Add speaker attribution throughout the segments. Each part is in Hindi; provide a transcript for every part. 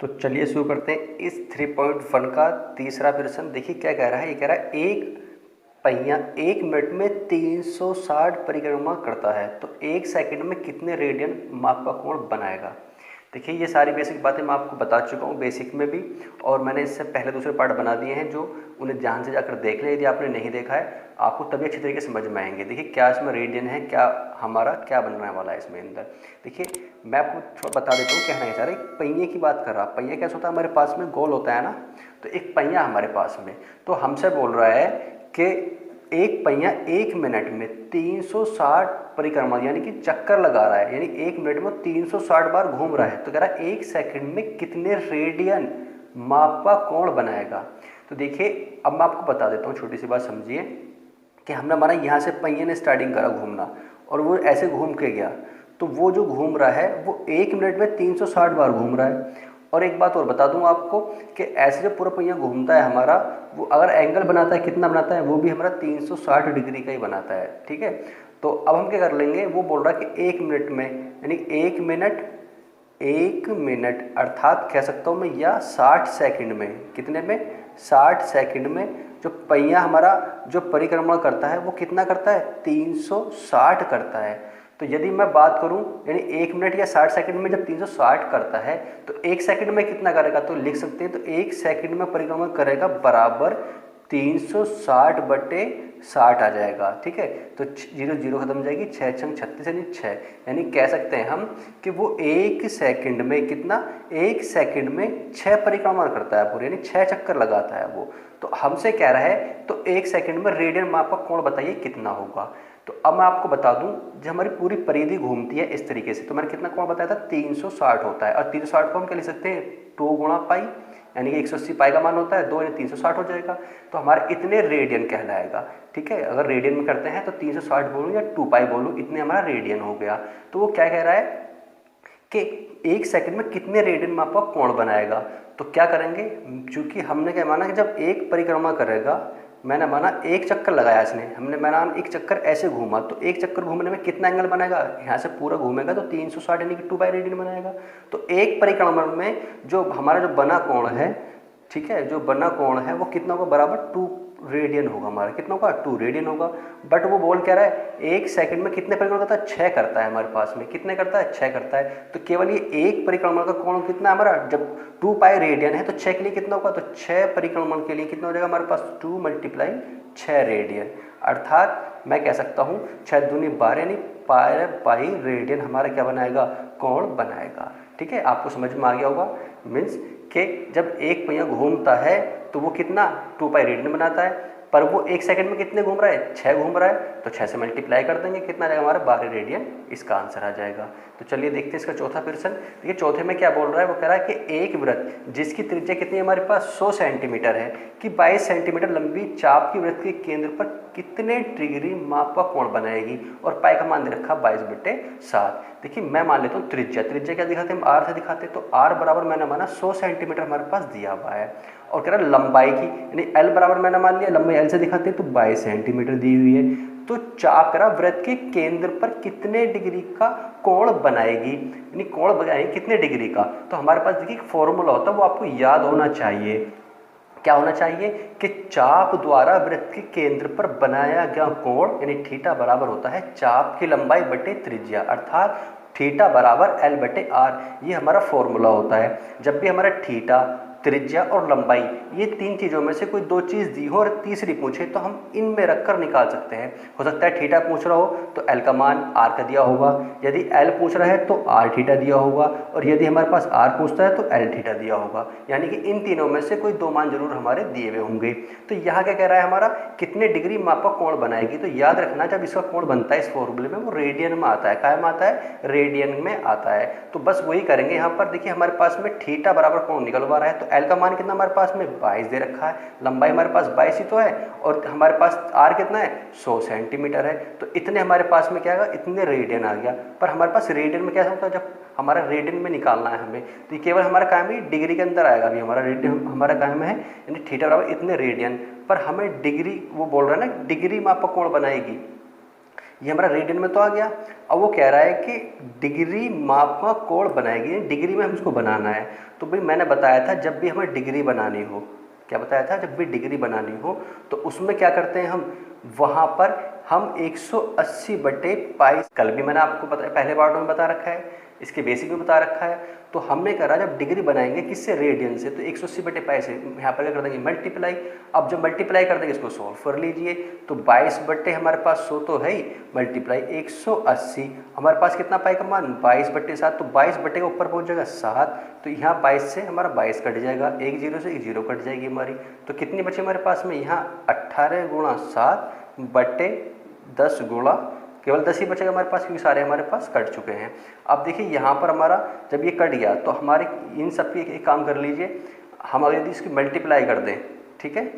Speaker 1: तो चलिए शुरू करते हैं इस 3.1 का तीसरा प्रश्न। देखिए क्या कह रहा है। ये कह रहा है एक पहिया 1 मिनट में 360 परिक्रमा करता है तो 1 सेकंड में कितने रेडियन माप का कोण बनाएगा। देखिए ये सारी बेसिक बातें मैं आपको बता चुका हूँ बेसिक में भी, और मैंने इससे पहले दूसरे पार्ट बना दिए हैं जो उन्हें ध्यान से जाकर देख लें। यदि आपने नहीं देखा है आपको तभी अच्छी तरीके से समझ में आएंगे। देखिए क्या इसमें रेडियन है, क्या हमारा क्या बनने वाला है इसमें अंदर। देखिए मैं आपको थोड़ा बता देता हूँ। कहना है सर, एक पहिए की बात कर रहा। पहिया कैसा होता है, हमारे पास में गोल होता है ना। तो एक पहिया हमारे पास में, तो हमसे बोल रहा है कि एक पहिया 1 मिनट में 360 परिक्रमा यानी कि चक्कर लगा रहा है, यानी 1 मिनट में 360 बार घूम रहा है। तो कह रहा है 1 सेकंड में कितने रेडियन माप का कोण बनाएगा। तो देखिए अब मैं आपको बता देता हूँ, छोटी सी बात समझिए कि हमने हमारा यहाँ से पहिए ने स्टार्टिंग करा घूमना और वो ऐसे घूम के गया, तो वो जो घूम रहा है वो 1 मिनट में 360 बार घूम रहा है। और एक बात और बता दूं आपको कि ऐसे जो पूरा पहिया घूमता है हमारा, वो अगर एंगल बनाता है कितना बनाता है, वो भी हमारा 360 डिग्री का ही बनाता है। ठीक है, तो अब हम क्या कर लेंगे, वो बोल रहा है कि 1 मिनट में, यानी 1 मिनट अर्थात कह सकता हूँ मैं, या 60 सेकंड में, कितने में, 60 सेकंड में जो पहिया हमारा जो परिक्रमण करता है वो कितना करता है, 360 करता है। तो यदि मैं बात करूं यानी 1 मिनट या 60 सेकंड में जब 360 करता है तो 1 सेकंड में कितना करेगा, तो लिख सकते हैं तो 1 सेकंड में परिक्रमण करेगा बराबर 360/60 आ जाएगा। ठीक है, तो 0 0 खत्म हो जाएगी, 6 छंग 36 यानी 6, यानी कह सकते हैं हम कि वो 1 सेकंड में कितना, 1 सेकंड में 6 परिक्रमण करता है पूरे, यानी 6 चक्कर लगाता है वो। तो हमसे कह रहा है तो 1 सेकंड में रेडियन माप का कोण बताइए कितना होगा। तो अब मैं आपको बता दूं, जब हमारी पूरी परिधि घूमती है इस तरीके से, तो मैंने कितना कोण बताया था, 360 होता है। और 360 को हम क्या लिख सकते हैं, 2 गुणा पाई, यानी कि 180 पाई का मान होता है, 2 यानी 360 हो जाएगा। तो हमारे इतने रेडियन कहलाएगा। ठीक है, अगर रेडियन में करते हैं तो 360 बोलूँ या 2 पाई बोलूँ, इतने हमारा रेडियन हो गया। तो वो क्या कह रहा है कि 1 सेकंड में कितने रेडियन माप का कोण बनाएगा। तो क्या करेंगे, चूंकि हमने क्या माना कि जब एक परिक्रमा करेगा, मैंने माना एक चक्कर लगाया इसने, हमने माना एक चक्कर ऐसे घूमा, तो एक चक्कर घूमने में कितना एंगल बनाएगा, यहाँ से पूरा घूमेगा तो 360 यानी कि 2 पाई रेडियन बनाएगा। तो एक परिक्रमा में जो हमारा जो बना कोण है, ठीक है, जो बना कोण है वो कितना होगा, बराबर 2 रेडियन होगा। हमारा कितना होगा, 2 रेडियन होगा। बट वो बोल कह रहा है 1 सेकंड में कितने परिक्रमण करता है, 6 करता है हमारे पास में, कितने करता है, 6 करता है। तो केवल ये एक परिक्रमण का कोण कितना है हमारा, जब 2 पाई रेडियन है तो 6 के लिए कितना होगा, तो 6 परिक्रमण के लिए कितना हो जाएगा हमारे पास, 2 × 6 रेडियन। अर्थात मैं कह सकता हूँ 6 दूनी 12 यानी पाई रेडियन हमारा क्या बनाएगा, कोण बनाएगा। ठीक है, आपको समझ में आ गया होगा। मीन्स कि जब एक पहिया घूमता है तो वो कितना, 2 पाई रेडियन बनाता है, पर वो 1 सेकंड में कितने घूम रहा है, 6 घूम रहा है। तो 6 से मल्टीप्लाई कर देंगे, कितना आ जाएगा हमारा, 12 रेडियन, इसका आंसर आ जाएगा। तो चलिए देखते हैं इसका चौथा प्रश्न। देखिए चौथे में क्या बोल रहा है, वो कह रहा है कि एक वृत्त जिसकी त्रिज्या कितनी है हमारे पास, 100 सेंटीमीटर है, कि 22 सेंटीमीटर लंबी चाप की वृत्त के केंद्र पर कितने डिग्री माप का कोण बनाएगी, और पाई का मान दे रखा 22/7। देखिए मैं मान लेता हूँ त्रिज्या, त्रिज्या क्या दिखाते हैं हम, आर से दिखाते हैं। तो आर बराबर मैंने माना 100 सेंटीमीटर हमारे पास दिया हुआ है, और कह रहा है लंबाई की, यानी एल बराबर मैंने मान लिया, लंबाई एल से दिखाते हैं तो 22 सेंटीमीटर दी हुई है। तो चाप करा वृत्त के केंद्र पर कितने डिग्री का कोण बनाएगी, यानी कोण बनाएगी कितने डिग्री का। तो हमारे पास देखिए फॉर्मूला होता है, वो आपको याद होना चाहिए। क्या होना चाहिए कि चाप द्वारा वृत्त के केंद्र पर बनाया गया कोण यानी थीटा बराबर होता है चाप की लंबाई बटे त्रिज्या, अर्थात थीटा बराबर L/R। ये हमारा फॉर्मूला होता है। जब भी हमारा थीटा, त्रिज्या और लंबाई, ये 3 चीज़ों में से कोई 2 चीज़ दी हो और तीसरी पूछे तो हम इनमें रखकर निकाल सकते हैं। हो सकता है थीटा पूछ रहा हो तो L का मान R का दिया होगा, यदि L पूछ रहा है तो R थीटा दिया होगा, और यदि हमारे पास R पूछता है तो L थीटा दिया होगा। यानी कि इन तीनों में से कोई 2 मान जरूर हमारे दिए हुए होंगे। तो यहाँ क्या कह रहा है हमारा, कितने डिग्री माप का कोण बनाएगी। तो याद रखना जब इसका कोण बनता है इस फॉर्मूले में, वो रेडियन में आता है। काय में आता है, रेडियन में आता है। तो बस वही करेंगे यहाँ पर। देखिए हमारे पास में थीटा बराबर कोण निकलवा रहा है, तो L का मान कितना हमारे पास में 22 दे रखा है, लंबाई हमारे पास 22 ही तो है, और हमारे पास R कितना है, 100 सेंटीमीटर है। तो इतने हमारे पास में क्या आएगा, इतने रेडियन आ गया। पर हमारे पास रेडियन में क्या होता है, जब हमारा रेडियन में निकालना है हमें, तो ये केवल हमारा काम है डिग्री के अंदर आएगा। अभी हमारा रेडियन हमारा काम है, यानी थीटा बराबर इतने रेडियन, पर हमें डिग्री, वो बोल रहा है ना डिग्री माप का कोण बनाएगी, ये हमारा रेडियन में तो आ गया। अब वो कह रहा है कि डिग्री मापा कोण बनाएगी, डिग्री में हम इसको बनाना है। तो भाई मैंने बताया था जब भी हमें डिग्री बनानी हो, क्या बताया था, जब भी डिग्री बनानी हो तो उसमें क्या करते हैं हम, वहाँ पर हम 180/पाई, कल भी मैंने आपको पहले पार्ट में बता रखा है, इसके बेसिक में बता रखा है। तो हमने करा जब डिग्री बनाएंगे किससे, रेडियन से, तो 180/पाई से यहाँ पर क्या कर देंगे मल्टीप्लाई। अब जब मल्टीप्लाई कर देंगे इसको सॉल्व कर लीजिए, तो 22 हमारे पास 100 तो है ही, मल्टीप्लाई 180, हमारे पास कितना पाई का मान 22/7, तो 22 का ऊपर पहुँच जाएगा 7, तो यहाँ 22 से हमारा 22 कट जाएगा, एक जीरो से एक जीरो कट जाएगी हमारी। तो कितनी बचे हमारे पास में, यहाँ 18 × 7/10 गुणा, केवल 10 ही बचेगा हमारे पास क्योंकि सारे हमारे पास कट चुके हैं। अब देखिए यहाँ पर हमारा जब ये कट गया तो हमारे इन सब की एक काम कर लीजिए, हम अगर यदि इसकी मल्टीप्लाई कर दें, ठीक है,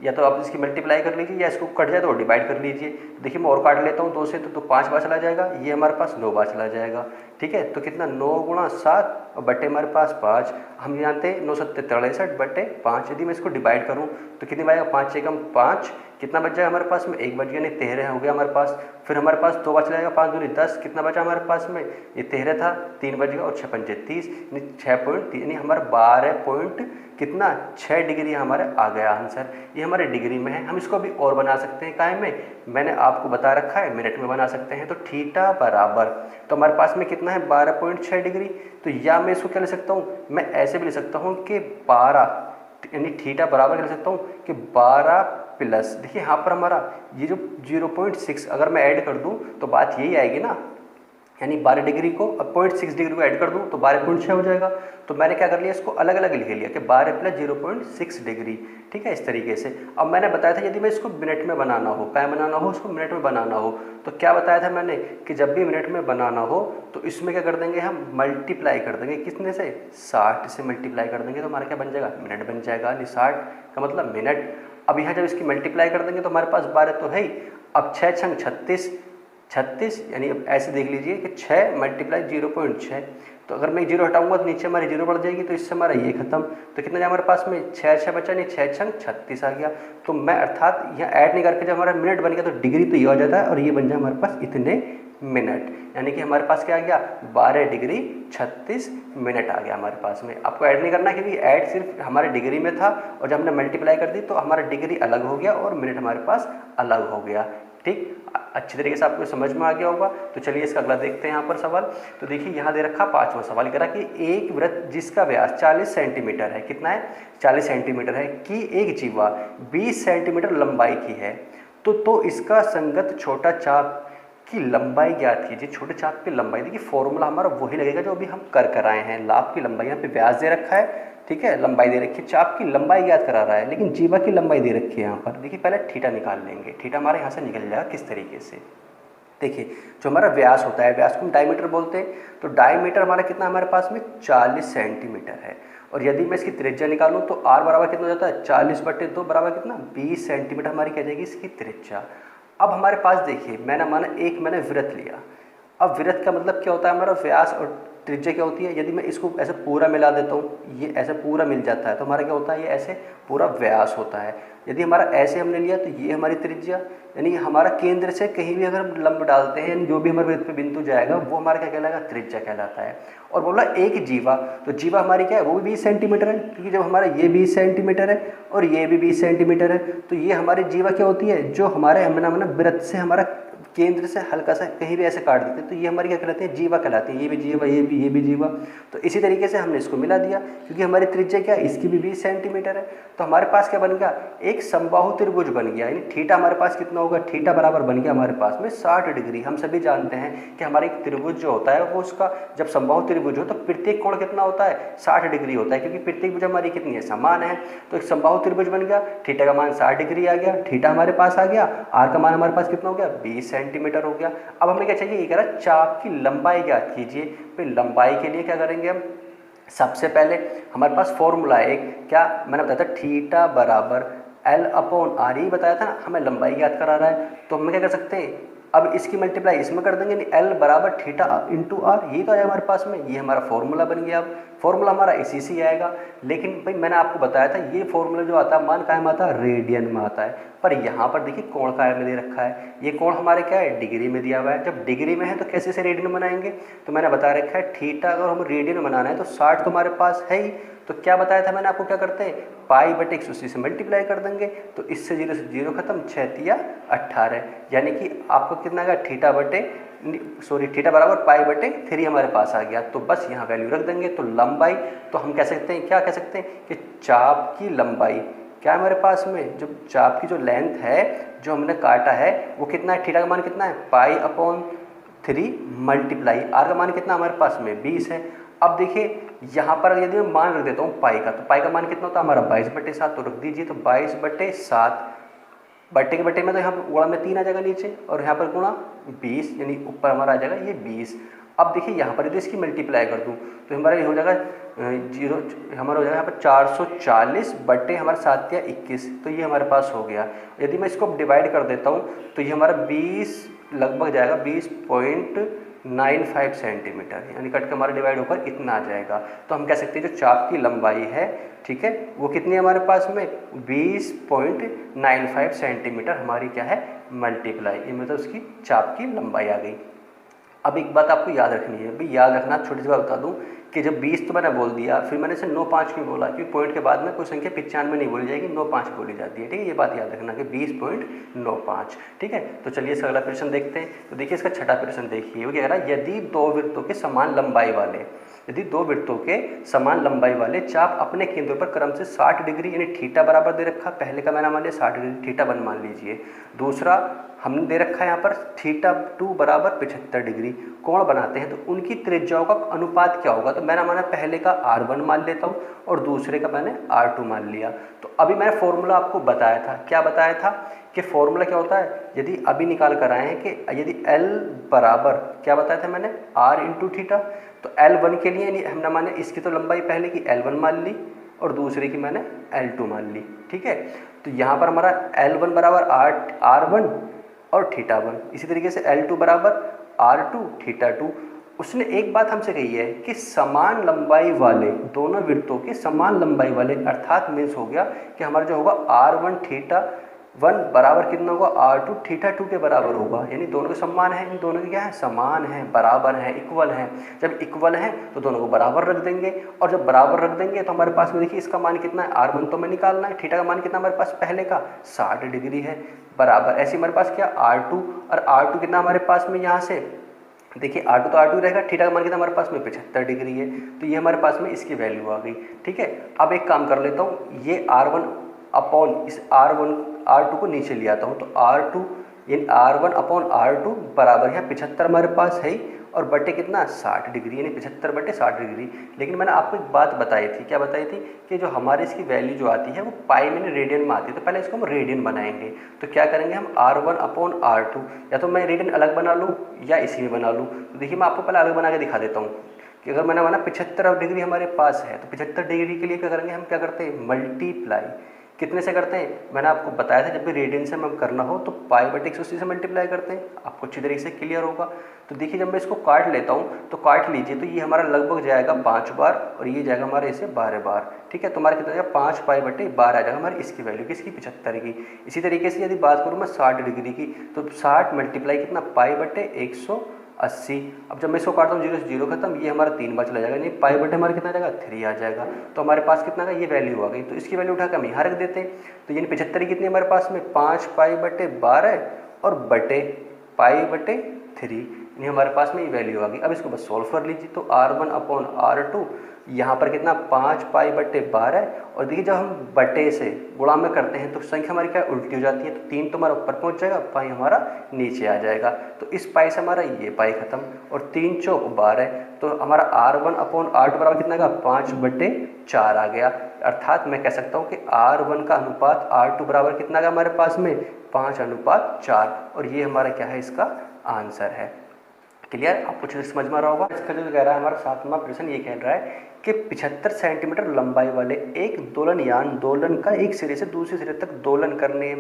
Speaker 1: या तो आप इसकी मल्टीप्लाई कर लीजिए या इसको कट जाए तो डिवाइड कर लीजिए। देखिए मैं और काट लेता हूँ 2 से, तो 5 बार चला जाएगा, ये हमारे पास 9 बार चला जाएगा, ठीक है। तो कितना 9 × 7 और बटे हमारे पास 5, हम जानते हैं 9 7 63/5। यदि मैं इसको डिवाइड करूँ तो कितनी बचेगा, 5 से कम 5, कितना बच जाएगा हमारे पास में, 1 बच गया, नहीं 13 हो गया हमारे पास। फिर हमारे पास 2 बार चला जाएगा, 5 दूनी 10, कितना बचा हमारे पास में, ये 13 था, 3 बच गया और 6 पंजे 30, यानी 6.3, यानी हमारा 12 पॉइंट कितना 6 डिग्री हमारे आ गया आंसर। ये हमारे डिग्री में है। हम इसको अभी और बना सकते हैं, काय में, मैंने आपको बता रखा है मिनट में बना सकते हैं। तो थीटा बराबर, तो हमारे पास में कितना है 12.6 डिग्री। तो या मैं इसको क्या ले सकता हूँ, मैं ऐसे भी ले सकता हूँ कि 12, यानी थीटा बराबर क्या ले सकता हूँ कि 12 प्लस, देखिए यहाँ पर हमारा ये जो 0.6 अगर मैं ऐड कर दूँ तो बात यही आएगी ना, यानी 12 डिग्री को अब 0.6 डिग्री को ऐड कर दूँ तो 12.6 हो जाएगा। तो मैंने क्या कर लिया, इसको अलग अलग लिख लिया कि 12 + 0.6 डिग्री, ठीक है, इस तरीके से। अब मैंने बताया था यदि मैं इसको मिनट में बनाना हो, क्या बनाना हो, इसको मिनट में बनाना हो, तो क्या बताया था मैंने कि जब भी मिनट में बनाना हो तो इसमें क्या कर देंगे, हम मल्टीप्लाई कर देंगे, कितने से, 60 से मल्टीप्लाई कर देंगे, तो हमारा क्या बन जाएगा, मिनट बन जाएगा, यानी 60 का मतलब मिनट। अब यहाँ जब इसकी मल्टीप्लाई कर देंगे तो हमारे पास 12 तो है ही, अब 6 × 36, यानी अब ऐसे देख लीजिए कि 6 × 0.6, तो अगर मैं 0 हटाऊंगा तो नीचे हमारी 0 बढ़ जाएगी, तो इससे हमारा ये खत्म। तो कितना हमारे पास में 6 बचा, नहीं 6 × 36 आ गया। तो मैं अर्थात यहाँ ऐड नहीं करके जब हमारा मिनट बन गया तो डिग्री तो ये हो जाता है और ये बन जाए हमारे पास इतने मिनट, यानी कि हमारे पास क्या आ गया 12 डिग्री 36 मिनट आ गया हमारे पास में। आपको ऐड नहीं करना क्योंकि ऐड सिर्फ हमारे डिग्री में था और जब हमने मल्टीप्लाई कर दी तो हमारा डिग्री अलग हो गया और मिनट हमारे पास अलग हो गया। ठीक, अच्छी तरीके से आपको समझ में आ गया होगा। तो चलिए इसका अगला देखते हैं यहाँ पर सवाल। तो देखिए यहाँ दे रखा 5वां सवाल, कह रहा कि एक वृत्त जिसका व्यास 40 सेंटीमीटर है, कितना है 40 सेंटीमीटर है, कि एक जीवा 20 सेंटीमीटर लंबाई की है, तो इसका संगत छोटा चाप की लंबाई ज्ञात कीजिए। छोटे चाप की लंबाई, देखिए फॉर्मूला हमारा वही लगेगा जो अभी हम कर आए हैं। लाभ की लंबाई, यहाँ पे व्यास दे रखा है, ठीक है, लंबाई दे रखी है, चाप की लंबाई ज्ञात करा रहा है, लेकिन जीवा की लंबाई दे रखी है यहाँ पर। देखिए पहले थीटा निकाल लेंगे, थीटा हमारे यहाँ से निकल जाएगा किस तरीके से। देखिए जो हमारा व्यास होता है, व्यास को हम डायमीटर बोलते हैं, तो डायमीटर हमारा कितना हमारे पास में 40 सेंटीमीटर है। और यदि मैं इसकी त्रिज्या निकालूं तो r बराबर कितना हो जाता है 40/2 बराबर कितना 20 सेंटीमीटर हमारी क्या जाएगी इसकी त्रिज्या। अब हमारे पास देखिए मैंने मैंने वृत्त लिया। अब वृत्त का मतलब क्या होता है, हमारा व्यास और त्रिज्या क्या होती है। यदि मैं इसको ऐसे पूरा मिला देता हूँ, ये ऐसे पूरा मिल जाता है, तो हमारा क्या होता है, ये ऐसे पूरा व्यास होता है। यदि हमारा ऐसे हमने लिया तो ये हमारी त्रिज्या, यानी हमारा केंद्र से कहीं भी अगर हम लंब डालते हैं, जो भी हमारे वृत्त पे बिंदु जाएगा वो हमारा क्या कहलाएगा, त्रिज्या कहलाता है। और बोला एक जीवा, तो जीवा हमारी क्या है, वो भी 20 सेंटीमीटर है, क्योंकि जब हमारा ये 20 सेंटीमीटर है और ये भी 20 सेंटीमीटर है, तो ये हमारी जीवा क्या होती है, जो हमारे वृत्त से हमारा केंद्र से हल्का सा कहीं भी ऐसे काट देते हैं, तो ये हमारी क्या कहलाती है, जीवा कहलाती है। ये भी जीवा, ये भी जीवा। तो इसी तरीके से हमने इसको मिला दिया, क्योंकि हमारी त्रिज्या क्या है, इसकी भी 20 सेंटीमीटर है। तो हमारे पास क्या बन गया, एक समबाहु त्रिभुज बन गया। यानी थीटा हमारे पास कितना होगा, थीटा बराबर बन गया हमारे पास में 60 डिग्री। हम सभी जानते हैं कि हमारा एक त्रिभुज जो होता है वो उसका जब समबाहु त्रिभुज हो तो प्रत्येक कोण कितना होता है, 60 डिग्री होता है, क्योंकि प्रत्येक भुजा हमारी कितनी है, समान है। तो एक समबाहु त्रिभुज बन गया, थीटा का मान 60 डिग्री आ गया, थीटा हमारे पास आ गया, आर का मान हमारे पास कितना हो गया, 20 सेंटीमीटर हो गया। अब हमें क्या चाहिए, ये कह रहा है चाप की लंबाई ज्ञात कीजिए। फिर लंबाई के लिए क्या करेंगे हम, सबसे पहले हमारे पास फॉर्मूला है एक, क्या मैंने बताया था, थीटा बराबर L/R, ही बताया था ना, हमें लंबाई ज्ञात करा रहा है। तो हम क्या कर सकते हैं, अब इसकी मल्टीप्लाई इसमें कर देंगे, एल बराबर थीटा इंटू आर, यही तो आया हमारे पास में, ये हमारा फॉर्मूला बन गया। अब फॉर्मूला हमारा इसी से आएगा, लेकिन भाई मैंने आपको बताया था ये फॉर्मूला जो आता है मान कायम आता है रेडियन में आता है, पर यहाँ पर देखिए कोण कायम में दे रखा है, ये कोण हमारे क्या है डिग्री में दिया हुआ है। जब डिग्री में है तो कैसे से रेडियन बनाएंगे, तो मैंने बता रखा है थीटा अगर हम रेडियन में बनाना है तो 60 तो हमारे पास है ही, तो क्या बताया था मैंने आपको, क्या करते हैं पाई बटे 180 से मल्टीप्लाई कर देंगे, तो इससे 0 से 0 खत्म, 6 तिया 18, यानी कि आपको कितना आएगा थीटा बराबर पाई बटे 3 हमारे पास आ गया। तो बस यहाँ वैल्यू रख देंगे। तो लंबाई तो हम कह सकते हैं, क्या कह सकते हैं कि चाप की लंबाई क्या है हमारे पास में, जो चाप की जो लेंथ है जो हमने काटा है वो कितना है, थीटा का मान कितना है पाई अपॉन 3 मल्टीप्लाई आर का मान कितना हमारे पास में 20 है। अब देखिए यहाँ पर यदि मैं मान रख देता हूँ पाई का, तो पाई का मान कितना होता है हमारा 22/7, तो रख दीजिए, तो 22/7 बट्टे के बट्टे में तो यहाँ पर गुणा में 3 आ जाएगा नीचे, और यहाँ पर गुणा 20, यानी ऊपर हमारा आ जाएगा ये 20। अब देखिए यहाँ पर यदि इसकी मल्टीप्लाई कर दूँ तो हमारा ये हो जाएगा हमारा हो जाएगा यहाँ पर 440 बट्टे हमारा 7 या 21, तो ये हमारे पास हो गया। यदि मैं इसको डिवाइड कर देता हूँ तो ये हमारा 20 लगभग जाएगा 20.95 सेंटीमीटर, यानी कट के हमारा डिवाइड होकर इतना आ जाएगा। तो हम कह सकते हैं जो चाप की लंबाई है, ठीक है, वो कितनी है हमारे पास में 20.95 सेंटीमीटर हमारी क्या है मल्टीप्लाई, ये मतलब उसकी चाप की लंबाई आ गई। अब एक बात आपको याद रखनी है, भाई याद रखना, छोटी सी बात बता दूं कि जब 20 तो मैंने बोल दिया, फिर मैंने इसे 9.5 क्यों बोला, क्योंकि पॉइंट के बाद में कोई संख्या 95 नहीं बोली जाएगी, 9.5 बोली जाती है, ठीक है, ये बात याद रखना कि 20.95, ठीक है। तो चलिए इसका अगला प्रश्न देखते हैं। तो देखिए इसका छठा प्रश्न देखिए, वो क्या कह रहा है, यदि दो वृत्तों के समान लंबाई वाले चाप अपने केंद्रों पर क्रम से 60 डिग्री यानी थीटा बराबर दे रखा, पहले का मैंने मान लिया 60 डिग्री थीटा 1 मान लीजिए, दूसरा हमने दे रखा है यहाँ पर थीटा 2 बराबर 75 डिग्री कोण बनाते हैं, तो उनकी त्रिज्याओं का अनुपात क्या होगा। तो मैंने माना पहले का R1 मान लेता हूँ और दूसरे का मैंने R2 मान लिया। तो अभी मैंने फॉर्मूला आपको बताया था, क्या बताया था कि फॉर्मूला क्या होता है, यदि अभी निकाल कर आए हैं कि यदि L बराबर क्या बताया था मैंने R इंटू थीटा, तो L1 के लिए हमने माने इसकी तो लंबाई पहले की L1 मान ली और दूसरे की मैंने L2 मान ली, ठीक है। तो यहाँ पर हमारा L1 बराबर R1 और थीटा 1, इसी तरीके से L2 बराबर R2 थीटा 2। उसने एक बात हमसे कही है कि समान लंबाई वाले दोनों वृत्तों के समान लंबाई वाले, अर्थात मीन्स हो गया कि हमारा जो होगा R1 थीटा 1 बराबर कितना होगा R2 थीटा 2 के बराबर होगा, यानी दोनों के समान है, इन दोनों के क्या है समान है, बराबर है, इक्वल है। जब इक्वल है तो दोनों को बराबर रख देंगे, और जब बराबर रख देंगे तो हमारे पास में देखिए इसका मान कितना है R1 तो हमें निकालना है, थीटा का मान कितना हमारे पास पहले का 60 डिग्री है बराबर, ऐसे हमारे पास क्या R2, और R2 कितना हमारे पास में यहाँ से देखिए R2 तो R2 रहेगा, थीटा का मान कितना हमारे पास में 75 डिग्री है, तो ये हमारे पास में इसकी वैल्यू आ गई, ठीक है। अब एक काम कर लेता हूँ, ये R1 अपॉन इस R2 को नीचे ले आता हूँ, तो R2 यानी R1 अपॉन R2 बराबर यहाँ 75 हमारे पास है ही, और बटे कितना 60 डिग्री, यानी 75 बटे 60 डिग्री। लेकिन मैंने आपको एक बात बताई थी, क्या बताई थी कि जो हमारे इसकी वैल्यू जो आती है वो पाई में रेडियन में आती है, तो पहले इसको हम रेडियन बनाएंगे। तो क्या करेंगे हम R1 अपॉन R2, या तो मैं रेडियन अलग बना लूँ या इसी में बना लूँ। तो देखिए मैं आपको पहले अलग बना के दिखा देता हूँ कि अगर मैंने माना 75 डिग्री हमारे पास है, तो 75 डिग्री के लिए क्या करेंगे हम, क्या करते हैं मल्टीप्लाई, कितने से करते हैं, मैंने आपको बताया था जब भी रेडियन से हम करना हो तो पाई बटे 180 से मल्टीप्लाई करते हैं, आपको अच्छी तरीके से क्लियर होगा। तो देखिए जब मैं इसको काट लेता हूँ तो काट लीजिए, तो ये हमारा लगभग जाएगा 5 बार और ये जाएगा हमारे इसे 12 बार, ठीक है। तो हमारा कितना जाएगा 5 पाई बटे 12 आ जाएगा हमारी इसकी वैल्यू किसकी 75 की। इसी तरीके से यदि बात करूँ मैं 60 डिग्री की, तो 60 मल्टीप्लाई कितना पाई बटे 180। अब जब मैं इसको काटता हूँ 0 से 0 खत्म, ये हमारा 3 बार चला जाएगा, नहीं पाई बटे हमारा कितना आ जाएगा 3 आ जाएगा। तो हमारे पास कितना का ये वैल्यू आ गई, तो इसकी वैल्यू उठाकर हम यहाँ रख देते हैं। तो यानी 75 कितनी हमारे पास में 5 पाई बटे 12 और बटे पाई बटे 3, यानी हमारे पास में ये वैल्यू आ गई। अब इसको बस सॉल्व कर लीजिए, तो R1 अपॉन R2 यहाँ पर कितना 5 पाई बटे 12, और देखिए जब हम बटे से गुणा में करते हैं तो संख्या हमारी क्या उल्टी हो जाती है, तो 3 तो हमारा ऊपर पहुँच जाएगा, पाई हमारा नीचे आ जाएगा। तो इस पाई से हमारा ये पाई खत्म, और 3 चौक 12, तो हमारा R1 अपॉन R2 बराबर कितना का 5 बटे 4 आ गया। अर्थात मैं कह सकता हूँ कि R1 का अनुपात R2 बराबर कितना का हमारे पास में 5:4, और ये हमारा क्या है इसका आंसर है। क्लियर, आपको अच्छे से समझ में आ रहा होगा। इसका जो कह रहा है हमारा 7वां प्रश्न, ये कह रहा है कि 75 सेंटीमीटर लंबाई वाले एक दोलन यान दोलन का एक सिरे से दूसरे सिरे तक दोलन करने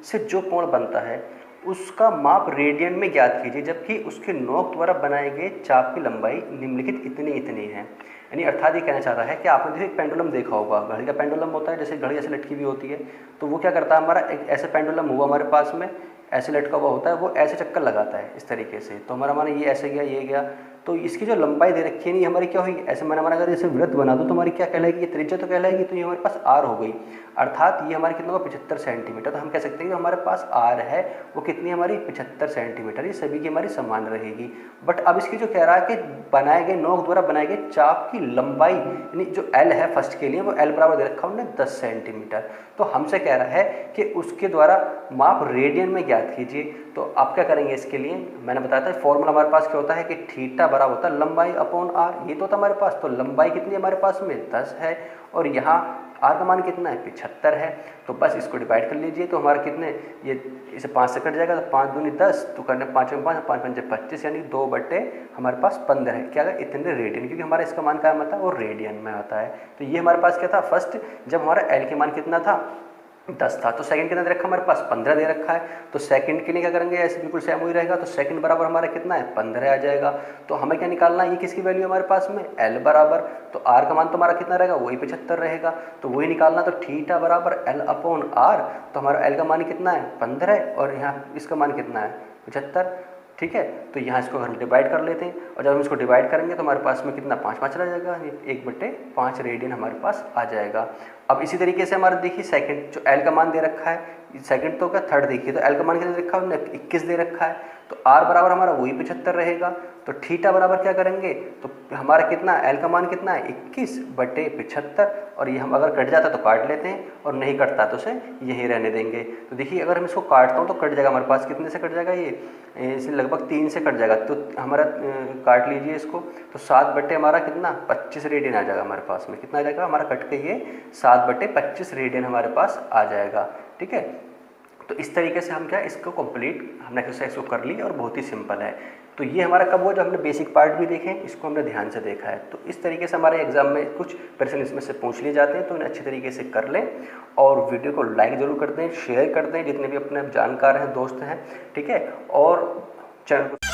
Speaker 1: से जो कोण बनता है उसका माप रेडियन में ज्ञात कीजिए, जबकि उसके नोक द्वारा बनाए गए चाप की लंबाई निम्नलिखित इतनी इतनी है। यानी अर्थात ये कहना चाह रहा है कि आपने देखिए एक पेंडुलम देखा होगा, घड़ी का पेंडुलम होता है, जैसे घड़ी ऐसे लटकी हुई होती है, तो वो क्या करता है, हमारा एक ऐसे पेंडुलम हुआ हमारे पास में, ऐसे लटका हुआ होता है, वो ऐसे चक्कर लगाता है इस तरीके से, तो हमारा माना ये ऐसे गया, ये गया, तो इसकी जो लंबाई दे रखी है नहीं हमारी क्या हुई, ऐसे मैंने हमारा अगर इसे वृत्त बना दूँ तो हमारी क्या कहलाएगी, ये त्रिज्या तो कहलाएगी, तो ये हमारे पास आर हो गई। अर्थात ये हमारे कितना होगा, 75 सेंटीमीटर। तो हम कह सकते हैं कि हमारे पास आर है वो कितनी हमारी 75 सेंटीमीटर, ये सभी की हमारी समान रहेगी। बट अब इसकी जो कह रहा है कि बनाए गए नोक द्वारा बनाए गए चाप की लंबाई, यानी जो एल है फर्स्ट के लिए, वो एल बराबर दे रखा उन्होंने 10 सेंटीमीटर। तो हमसे कह रहा है कि उसके द्वारा माप रेडियन में ज्ञात कीजिए। तो आप क्या करेंगे इसके लिए, मैंने बताया था फॉर्मूला हमारे पास क्या होता है कि थीटा बराबर होता है लंबाई अपॉन आर, ये तो होता हमारे पास। तो लंबाई कितनी हमारे पास में 10 है और यहाँ आर का मान कितना है 75 है, तो बस इसको डिवाइड कर लीजिए। तो हमारा कितने, ये इसे 5 से कट जाएगा, तो 5 दूनी 10, तो करने 5 में 5, 5 पंजे 25, यानी 2 बटे हमारे पास 15 है। क्या है, इतने रेडियन, क्योंकि हमारा इसका मान क्या आता है, वो रेडियन में आता है। तो ये हमारे पास क्या था, फर्स्ट जब हमारा एल के मान कितना था 10 था, तो सेकंड कितना दे रखा हमारे पास 15 दे रखा है। तो सेकंड के लिए क्या करेंगे, ऐसे बिल्कुल सेम वही रहेगा, तो सेकंड बराबर हमारा कितना है 15 आ जाएगा। तो हमें क्या निकालना है, ये किसकी वैल्यू हमारे पास में एल बराबर, तो आर का मान तो हमारा कितना रहेगा, वही 75 रहेगा, तो वही निकालना। तो थीटा बराबर एल अपॉन आर, तो हमारा एल का मान कितना है 15 और यहाँ इसका मान कितना है 75, ठीक है। तो यहाँ इसको हम डिवाइड कर लेते हैं, और जब हम इसको डिवाइड करेंगे तो हमारे पास में कितना 5 चला जाएगा, 1/5 रेडियन हमारे पास आ जाएगा। अब इसी तरीके से हमारा देखिए सेकंड जो एल का मान दे रखा है, सेकंड तो क्या थर्ड देखिए, तो एल का मान कितना दे रखा है, 21 दे रखा है, तो आर बराबर हमारा वही 75 रहेगा। तो थीटा बराबर क्या करेंगे, तो हमारा कितना एल का मान कितना है 21/75, और ये हम अगर कट जाता तो काट लेते हैं और नहीं कटता तो उसे यहीं रहने देंगे। तो देखिए अगर हम इसको काटता हूँ तो कट जाएगा हमारे पास, कितने से कट जाएगा, ये इसे लगभग 3 से कट जाएगा, तो हमारा काट लीजिए इसको, तो 7 बटे हमारा कितना 25 रेडियन आ जाएगा हमारे पास में, कितना आ जाएगा हमारा कट के ये 7/25 रेडियन हमारे पास आ जाएगा, ठीक है। तो इस तरीके से हम क्या इसको कंप्लीट हमने एक्सरसाइज को कर ली और बहुत ही सिंपल है। तो ये हमारा कब हुआ, जब हमने बेसिक पार्ट भी देखे, इसको हमने ध्यान से देखा है। तो इस तरीके से हमारे एग्जाम में कुछ प्रश्न इसमें से पूछ लिए जाते हैं, तो इन्हें अच्छी तरीके से कर लें और वीडियो को लाइक ज़रूर कर दें, शेयर कर दें जितने भी अपने जानकार हैं, दोस्त हैं, ठीक है। और चैनल को